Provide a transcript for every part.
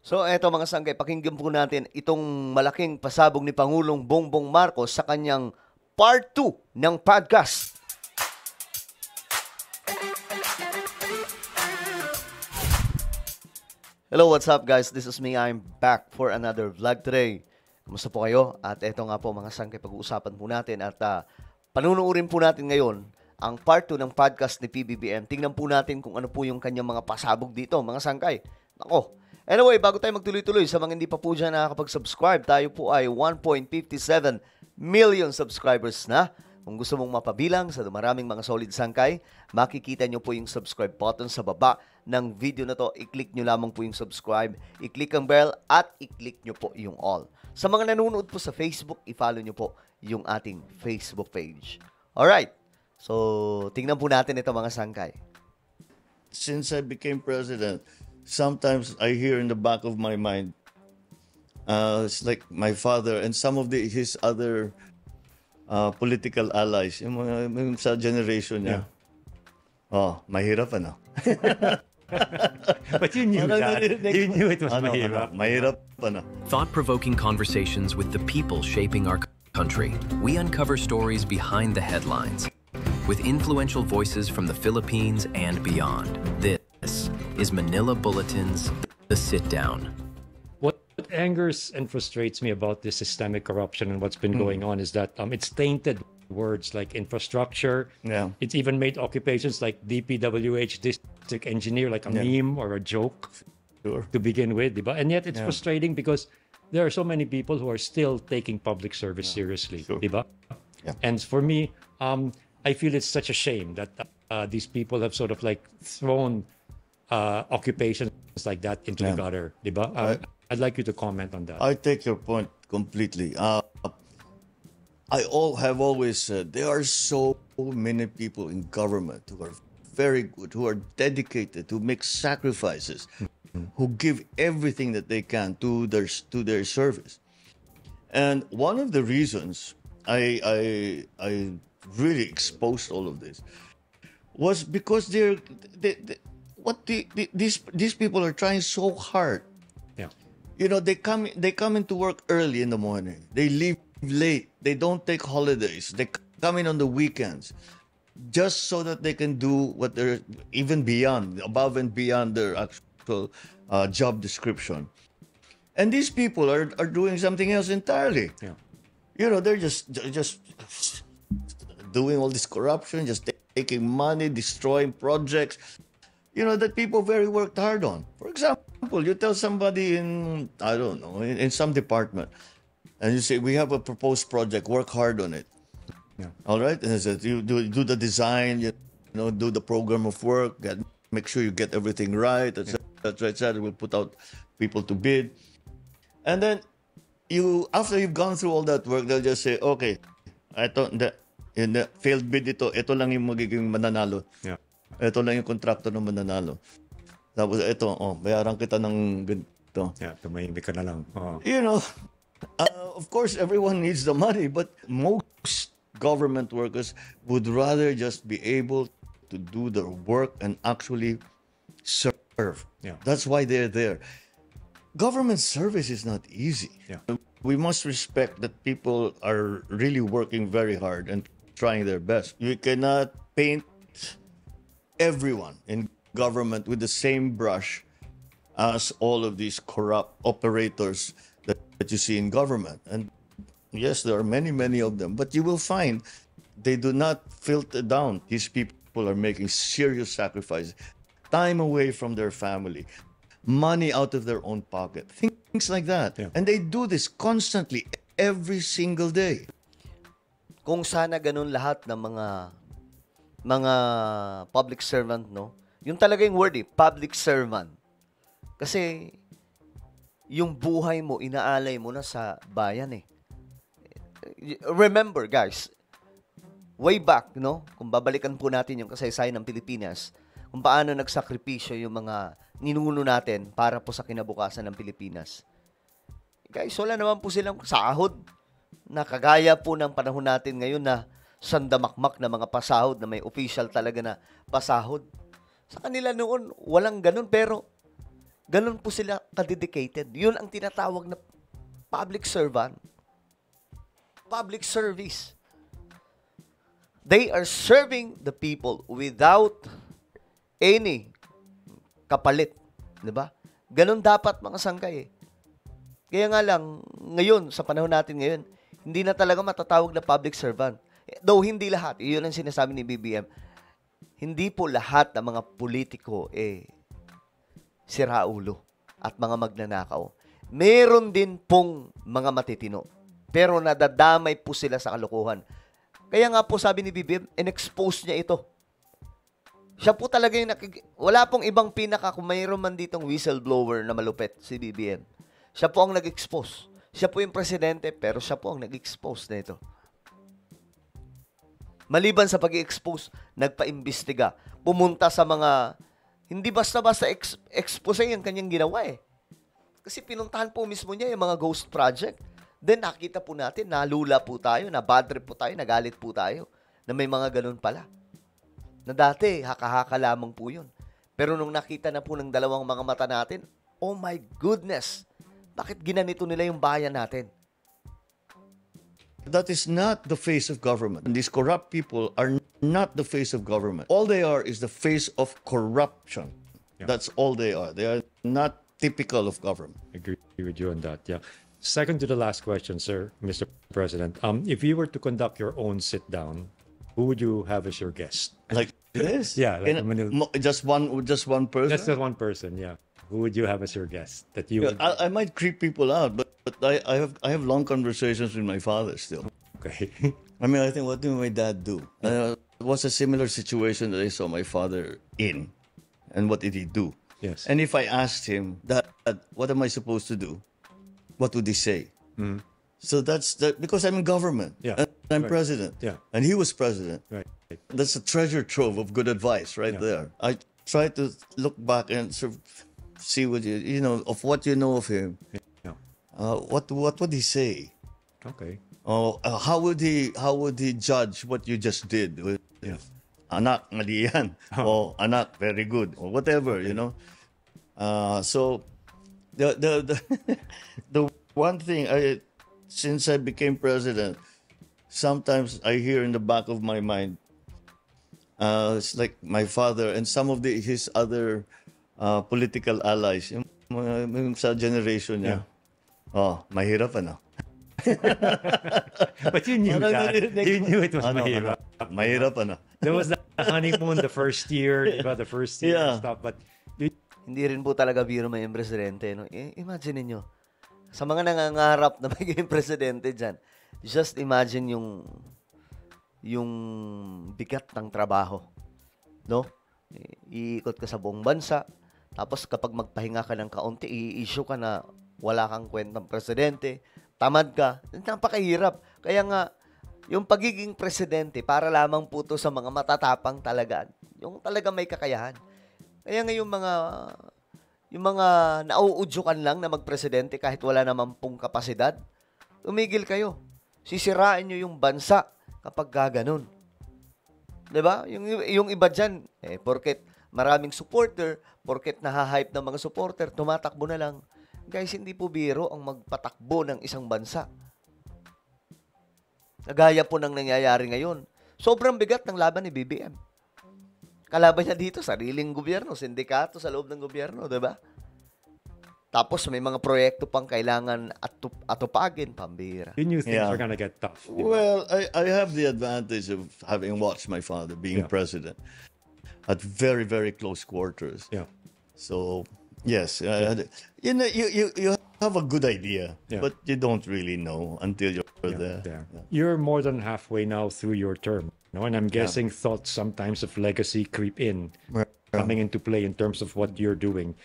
So eto mga sanggay, pakinggan po natin itong malaking pasabog ni Pangulong Bongbong Marcos sa kanyang part 2 ng podcast. Hello, what's up guys? This is me. I'm back for another vlog today. Kumusta po kayo? At eto nga po mga sanggay, pag-uusapan po natin at panunuorin po natin ngayon ang part 2 ng podcast ni PBBM. Tingnan po natin kung ano po yung kanyang mga pasabog dito, mga sangkay. Nako. Anyway, bago tayo magtuloy-tuloy, sa mga hindi pa po dyan nakakapag-subscribe, tayo po ay 1.57 million subscribers na. Kung gusto mong mapabilang sa maraming mga solid sangkay, makikita nyo po yung subscribe button sa baba ng video na to. I-click nyo lamang po yung subscribe, i-click ang bell, at i-click nyo po yung all. Sa mga nanonood po sa Facebook, i-follow nyo po yung ating Facebook page. Alright, so tingnan po natin ito mga sangkay. Since I became president, sometimes I hear in the back of my mind, it's like my father and some of his other political allies, yung sa generation niya. Yeah. Oh, mahirap ano? But you knew that. You knew it was mahirap. Mahirap ano? Thought-provoking conversations with the people shaping our country. We uncover stories behind the headlines with influential voices from the Philippines and beyond. This is Manila Bulletin's The Sit Down. What angers and frustrates me about this systemic corruption and what's been going on is that it's tainted words like infrastructure. Yeah. It's even made occupations like DPWH, district engineer, like a meme or a joke to begin with. Diba? And yet it's frustrating because there are so many people who are still taking public service seriously. Diba? Yeah. And for me, I feel it's such a shame that these people have sort of like thrown occupations like that into the gutter. Diba? I'd like you to comment on that. I take your point completely. I have always said there are so many people in government who are very good, who are dedicated, who make sacrifices, who give everything that they can to their service. And one of the reasons I really exposed all of this was because these people are trying so hard. Yeah. You know, they come into work early in the morning. They leave late. They don't take holidays. They come in on the weekends just so that they can do what they're even beyond, above and beyond their actual job description. And these people are doing something else entirely. Yeah. You know, they're just doing all this corruption, just taking money, destroying projects, you know, that people very worked hard on. For example, you tell somebody in, I don't know, in some department, and you say, we have a proposed project, work hard on it. Yeah. All right? And so you do the design, you know, do the program of work, make sure you get everything right, etc. We'll put out people to bid. And then, after you've gone through all that work, they'll just say, okay, in the failed bid ito lang yung magiging mananalo. Yeah. Ito lang yung kontrakto ng mananalo. Tapos ito, bayaran kita ng ganito. Yeah, tumahimik ka na lang. Oh. You know, of course, everyone needs the money, but most government workers would rather just be able to do their work and actually serve. Yeah. That's why they're there. Government service is not easy. Yeah. We must respect that people are really working very hard and trying their best. You cannot paint everyone in government with the same brush as all of these corrupt operators that you see in government. And yes, there are many, many of them, but you will find they do not filter down. These people are making serious sacrifices, time away from their family, money out of their own pocket, things like that. Yeah. And they do this constantly, every single day. Kung sana ganun lahat ng mga public servant, no? Yung talaga yung word public servant. Kasi yung buhay mo, inaalay mo na sa bayan Remember guys, way back, no? Kung babalikan po natin yung kasaysayan ng Pilipinas, kung paano nagsakripisyo yung mga ninuno natin para po sa kinabukasan ng Pilipinas. Guys, wala naman po silang sahod na kagaya po ng panahon natin ngayon na sandamakmak na mga pasahod na may official talaga na pasahod. Sa kanila noon, walang ganun pero Ganun po sila kadedicated. Yun ang tinatawag na public servant. Public service. They are serving the people without any kapalit. Diba? Ganun dapat mga sangkay eh. Kaya nga lang, ngayon, sa panahon natin ngayon, hindi na talaga matatawag na public servant. Though hindi lahat, yun ang sinasabi ni BBM, hindi po lahat ng mga politiko siraulo at mga magnanakaw. Meron din pong mga matitino. Pero nadadamay po sila sa kalokohan. Kaya nga po sabi ni BBM, in-expose niya ito. Siya po talaga yung wala pong ibang kung mayroon man ditong whistleblower na malupit, si BBM. Siya po ang nag-expose. Siya po yung presidente, pero siya po ang nag-expose na ito. Maliban sa pag-expose, nagpa-imbestiga. Pumunta sa mga, hindi basta-basta expose yung kanyang ginawa eh. Kasi pinuntahan po mismo niya yung mga ghost project. Then nakita po natin, nalula po tayo, na bad trip po tayo, nagalit po tayo, na may mga ganun pala. Na dati, haka-haka lamang po yun. Pero nung nakita na po ng dalawang mga mata natin, oh my goodness, bakit ginanito nila yung bayan natin? That is not the face of government. And these corrupt people are not the face of government. All they are is the face of corruption. Yeah. That's all they are. They are not typical of government. I agree with you on that, yeah. Second to the last question, sir, Mr. President. If you were to conduct your own sit-down, who would you have as your guest? Like this? Yeah. Like just one person? Just one person, yeah. Who would you have as your guest? That you would... I might creep people out, but I have long conversations with my father still. Okay. I mean, I think, what did my dad do? It was a similar situation that I saw my father in. And what did he do? Yes. And if I asked him, Dad, what am I supposed to do? What would he say? Mm. So that's because I'm in government. Yeah. And I'm right. president. Yeah. And he was president. Right. That's a treasure trove of good advice right there. I try to look back and sort of see what you know of what you know of him. Yeah. What would he say? Okay. How would he judge what you just did? Yeah. Anak, mali yan. Oh, anak, very good. Or whatever, you know. So the one thing since I became president, sometimes I hear in the back of my mind, it's like my father and some of his other political allies, yung sa generation niya. Yeah. Oh, mahirap ano. But you knew that. You knew it was mahirap. Mahirap ano. There was the honeymoon the first year, the first year and stuff, but hindi rin po talaga biro may presidente. No? Imagine niyo sa mga nangangarap na maging presidente dyan, just imagine yung bigat ng trabaho. No? Iikot ka sa buong bansa, tapos kapag magpahinga ka ng kaunti, i-issue ka na wala kang kwentang presidente, tamad ka, napakahirap. Kaya nga, yung pagiging presidente, para lamang po to sa mga matatapang talaga, yung talaga may kakayahan. Kaya nga yung mga nauudyukan lang na magpresidente kahit wala naman pong kapasidad, tumigil kayo. Sisirain nyo yung bansa kapag gaganon. Diba? Yung iba dyan, porket maraming supporter, porket nahahype ng mga supporter, tumatakbo na lang. Guys, hindi po biro ang magpatakbo ng isang bansa. Kagaya po ng nangyayari ngayon. Sobrang bigat ng laban ni BBM. Kalaban niya dito, sariling gobyerno, sindikato sa loob ng gobyerno, diba? Tapos may mga proyekto pang kailangan atupagin, pambira. you knew things were gonna get tough. Diba? Well, I have the advantage of having watched my father being president at very, very close quarters. Yeah. So, yes, you know, you have a good idea, but you don't really know until you're there. Yeah. You're more than halfway now through your term. No, and I'm guessing thoughts sometimes of legacy creep in, coming into play in terms of what you're doing.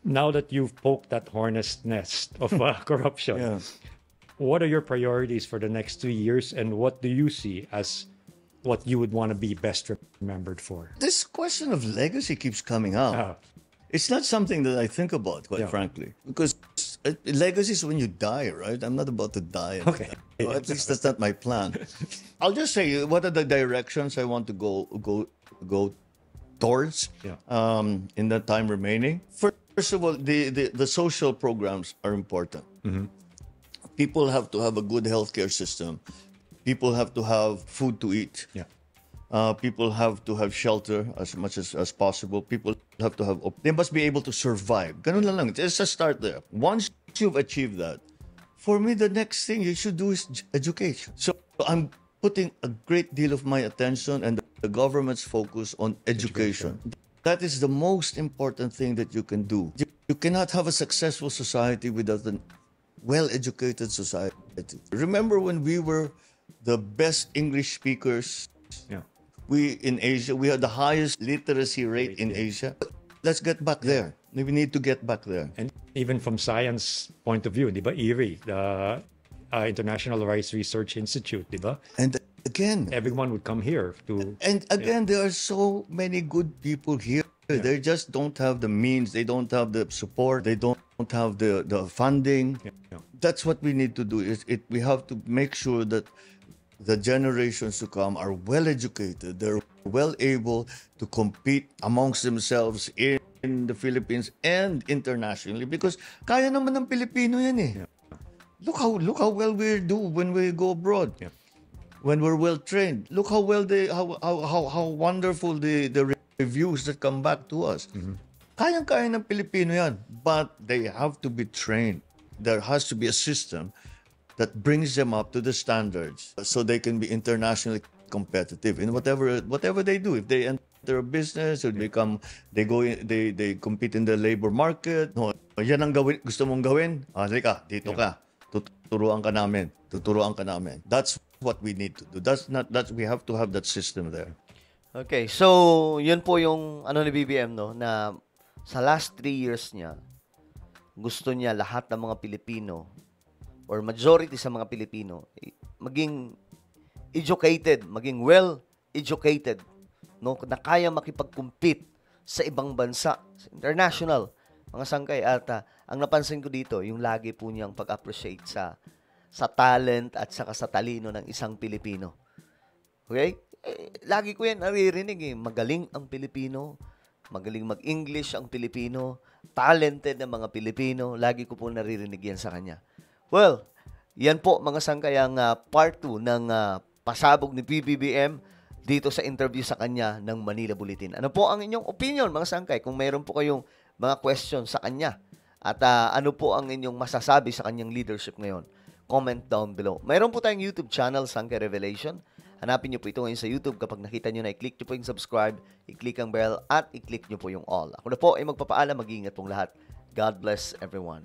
Now that you've poked that hornet's nest of corruption, what are your priorities for the next 3 years, and what do you see as what you would want to be best remembered for? This question of legacy keeps coming out. It's not something that I think about, quite frankly, because legacy is when you die, right? I'm not about to die. Okay. Well, at least that's not my plan. I'll just say what are the directions I want to go towards in the time remaining. First First of all, the social programs are important. People have to have a good healthcare system. People have to have food to eat. Yeah. People have to have shelter as much as possible. People have to have, they must be able to survive. Ganun lang. Just a start there. Once you've achieved that, for me, the next thing you should do is education. So I'm putting a great deal of my attention and the government's focus on education. That is the most important thing that you can do. You cannot have a successful society without a well-educated society. Remember when we were the best English speakers? Yeah. We in Asia, we had the highest literacy rate in Asia. Let's get back there. We need to get back there. And even from science point of view, di ba, IRI, the International Rice Research Institute, di ba? And again, Everyone would come here to... and again, there are so many good people here. They just don't have the means. They don't have the support. They don't have the funding. Yeah. That's what we need to do. We have to make sure that the generations to come are well educated. They're well able to compete amongst themselves in the Philippines and internationally, because kaya naman ng Pilipino yan eh. Yeah. Look how well we do when we go abroad. Yeah. When we're well trained. Look how well how wonderful the reviews that come back to us. Kayang-kaya ng Pilipino yan, but they have to be trained. There has to be a system that brings them up to the standards so they can be internationally competitive in whatever they do. If they enter a business or they compete in the labor market, no, yan ang gusto mong gawin. Halika, dito ka. Tuturuan ka namin. That's what we need to do. We have to have that system there. Okay, so yun po yung ni BBM, no, na sa last 3 years niya, gusto niya lahat ng mga Pilipino or majority sa mga Pilipino maging educated, maging well-educated, no, na kaya makipag-compete sa ibang bansa, sa international, mga sangkay. At ang napansin ko dito, yung lagi po niyang pag-appreciate sa talent at saka sa talino ng isang Pilipino. Okay? Lagi ko yan naririnig magaling ang Pilipino, magaling mag-English ang Pilipino, talented na mga Pilipino, lagi ko po naririnig yan sa kanya. Well, yan po mga sangkay ang part 2 ng pasabog ni PBBM dito sa interview sa kanya ng Manila Bulletin. Ano po ang inyong opinion mga sangkay? Kung mayroon po kayong mga questions sa kanya at ano po ang inyong masasabi sa kanyang leadership ngayon, comment down below. Mayroon po tayong YouTube channel, Sangkay Revelation. Hanapin nyo po ito ngayon sa YouTube. Kapag nakita nyo na, i-click nyo po yung subscribe, i-click ang bell, at i-click nyo po yung all. Ako na po ay magpapaalam. Mag-iingat pong lahat. God bless everyone.